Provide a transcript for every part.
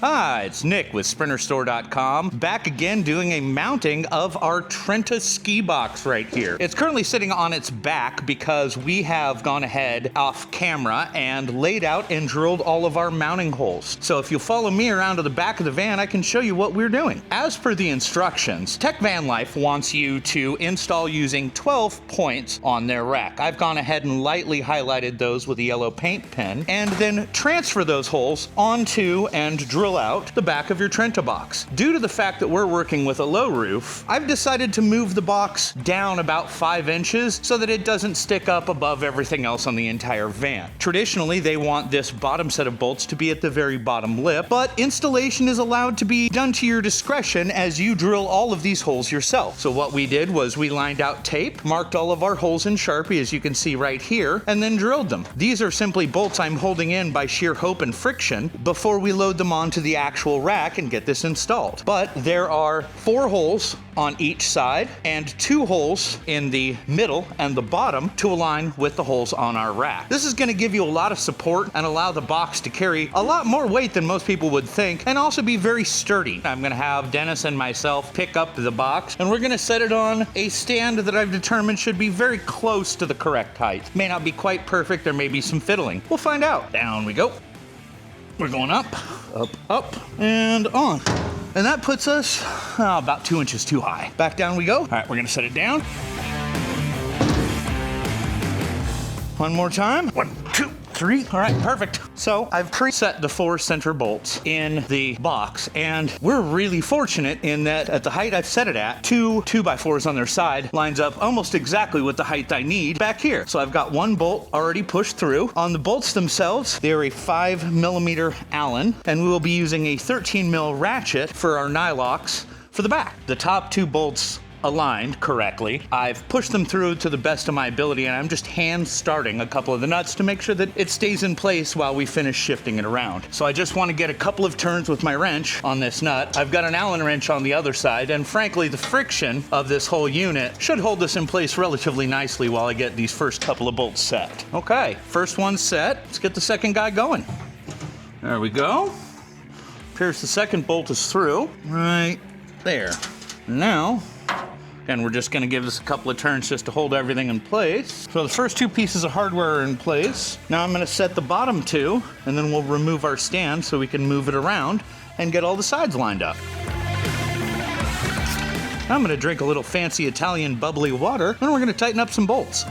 Hi, it's Nick with SprinterStore.com, back again doing a mounting of our Trenta ski box right here. It's currently sitting on its back because we have gone ahead off camera and laid out and drilled all of our mounting holes. So if you follow me around to the back of the van, I can show you what we're doing. As per the instructions, Tec Vanlife wants you to install using 12 points on their rack. I've gone ahead and lightly highlighted those with a yellow paint pen, and then transfer those holes onto and drill out the back of your Trenta box. Due to the fact that we're working with a low roof, I've decided to move the box down about 5 inches so that it doesn't stick up above everything else on the entire van. Traditionally, they want this bottom set of bolts to be at the very bottom lip, but installation is allowed to be done to your discretion as you drill all of these holes yourself. So what we did was we lined out tape, marked all of our holes in Sharpie, as you can see right here, and then drilled them. These are simply bolts I'm holding in by sheer hope and friction before we load them onto the actual rack and get this installed. But there are 4 holes on each side and 2 holes in the middle and the bottom to align with the holes on our rack. This is going to give you a lot of support and allow the box to carry a lot more weight than most people would think, and also be very sturdy. I'm going to have Dennis and myself pick up the box, and we're going to set it on a stand that I've determined should be very close to the correct height. May not be quite perfect, there may be some fiddling. We'll find out. Down we go. We're going up, up, and on. And that puts us about 2 inches too high. Back down we go. All right, we're gonna set it down. One more time. 1, 2, 3. All right, perfect. So I've preset the 4 center bolts in the box, and we're really fortunate in that at the height I've set it at, 2 2x4s on their side lines up almost exactly with the height I need back here. So I've got 1 bolt already pushed through. On the bolts themselves, they're a 5mm Allen, and we will be using a 13mm ratchet for our nylocks for the back. The top 2 bolts aligned correctly. I've pushed them through to the best of my ability, and I'm just hand starting a couple of the nuts to make sure that it stays in place while we finish shifting it around. So I just want to get a couple of turns with my wrench on this nut. I've got an Allen wrench on the other side, and frankly, the friction of this whole unit should hold this in place relatively nicely while I get these first couple of bolts set. Okay, first one's set. Let's get the second guy going. There we go. Appears the second bolt is through right there. Now, and we're just going to give this a couple of turns just to hold everything in place. So the first 2 pieces of hardware are in place. Now I'm going to set the bottom 2, and then we'll remove our stand so we can move it around and get all the sides lined up. I'm going to drink a little fancy Italian bubbly water, and we're going to tighten up some bolts.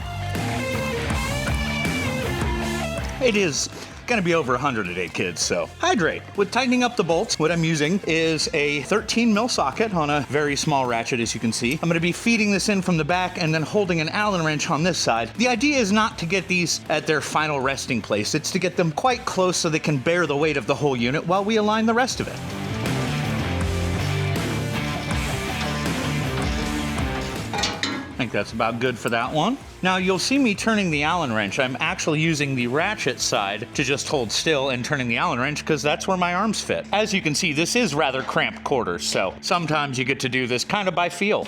It is going to be over 100 today, kids, so hydrate. With tightening up the bolts, what I'm using is a 13mm socket on a very small ratchet, as you can see. I'm going to be feeding this in from the back and then holding an Allen wrench on this side. The idea is not to get these at their final resting place. It's to get them quite close so they can bear the weight of the whole unit while we align the rest of it. I think that's about good for that one. Now you'll see me turning the Allen wrench. I'm actually using the ratchet side to just hold still and turning the Allen wrench because that's where my arms fit. As you can see, this is rather cramped quarters, so sometimes you get to do this kind of by feel.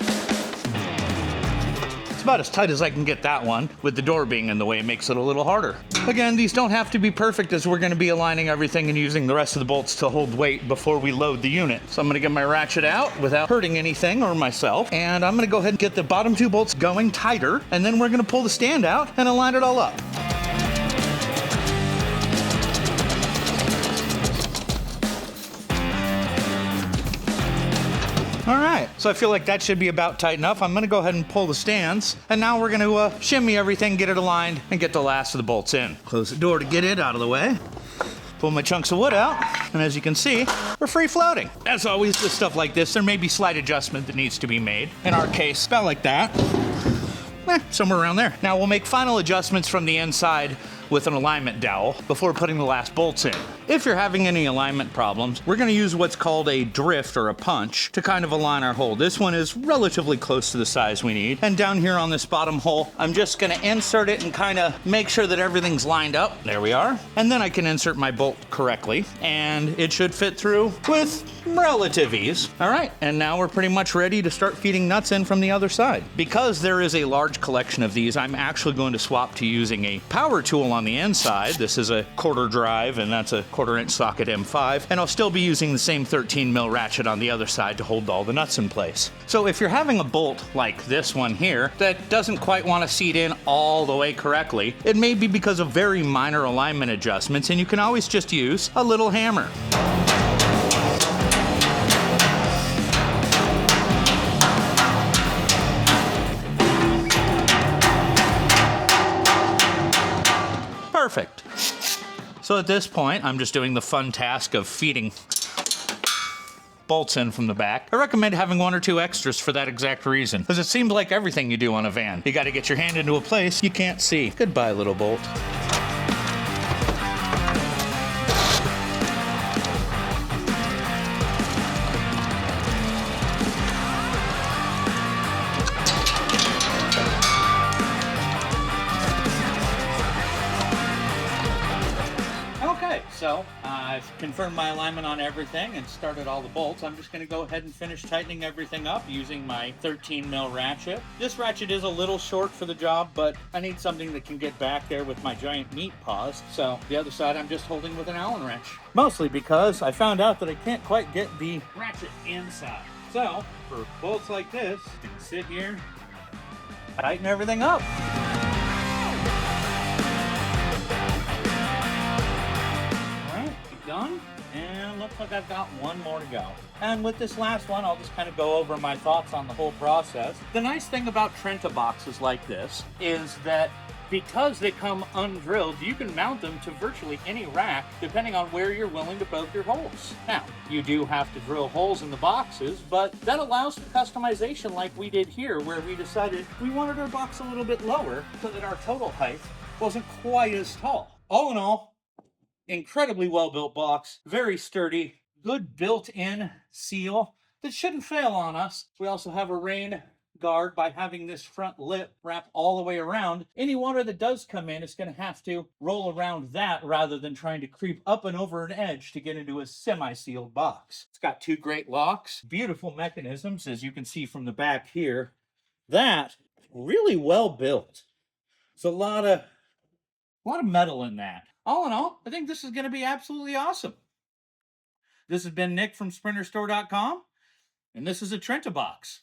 It's about as tight as I can get that one. With the door being in the way, it makes it a little harder. Again, these don't have to be perfect as we're going to be aligning everything and using the rest of the bolts to hold weight before we load the unit. So I'm going to get my ratchet out without hurting anything or myself, and I'm going to go ahead and get the bottom 2 bolts going tighter, and then we're going to pull the stand out and align it all up. All right, so I feel like that should be about tight enough. I'm gonna go ahead and pull the stands, and now we're gonna shimmy everything, get it aligned, and get the last of the bolts in. Close the door to get it out of the way. Pull my chunks of wood out, and as you can see, we're free floating. As always, with stuff like this, there may be slight adjustment that needs to be made. In our case, about like that. Somewhere around there. Now we'll make final adjustments from the inside with an alignment dowel before putting the last bolts in. If you're having any alignment problems, we're going to use what's called a drift or a punch to kind of align our hole. This one is relatively close to the size we need. And down here on this bottom hole, I'm just going to insert it and kind of make sure that everything's lined up. There we are. And then I can insert my bolt correctly, and it should fit through with relative ease. All right, and now we're pretty much ready to start feeding nuts in from the other side. Because there is a large collection of these, I'm actually going to swap to using a power tool on the inside. This is a quarter drive, and that's a 1/4" socket M5, and I'll still be using the same 13mm ratchet on the other side to hold all the nuts in place. So if you're having a bolt like this one here that doesn't quite want to seat in all the way correctly, it may be because of very minor alignment adjustments, and you can always just use a little hammer. Perfect. So at this point, I'm just doing the fun task of feeding bolts in from the back. I recommend having 1 or 2 extras for that exact reason, because it seems like everything you do on a van, you got to get your hand into a place you can't see. Goodbye, little bolt. So I've confirmed my alignment on everything and started all the bolts. I'm just going to go ahead and finish tightening everything up using my 13mm ratchet. This ratchet is a little short for the job, but I need something that can get back there with my giant meat paws. So the other side I'm just holding with an Allen wrench. Mostly because I found out that I can't quite get the ratchet inside. So for bolts like this, you can sit here, tighten everything up. Done, and looks like I've got one more to go. And with this last one, I'll just kind of go over my thoughts on the whole process. The nice thing about Trenta boxes like this is that because they come undrilled, you can mount them to virtually any rack depending on where you're willing to poke your holes. Now, you do have to drill holes in the boxes, but that allows for customization like we did here, where we decided we wanted our box a little bit lower so that our total height wasn't quite as tall. All in all, incredibly well-built box, very sturdy, good built-in seal that shouldn't fail on us. We also have a rain guard by having this front lip wrap all the way around. Any water that does come in is going to have to roll around that rather than trying to creep up and over an edge to get into a semi-sealed box. It's got 2 great locks, beautiful mechanisms, as you can see from the back here. That really well built. It's a lot of metal in that. All in all, I think this is going to be absolutely awesome. This has been Nick from SprinterStore.com, and this is a Trenta box.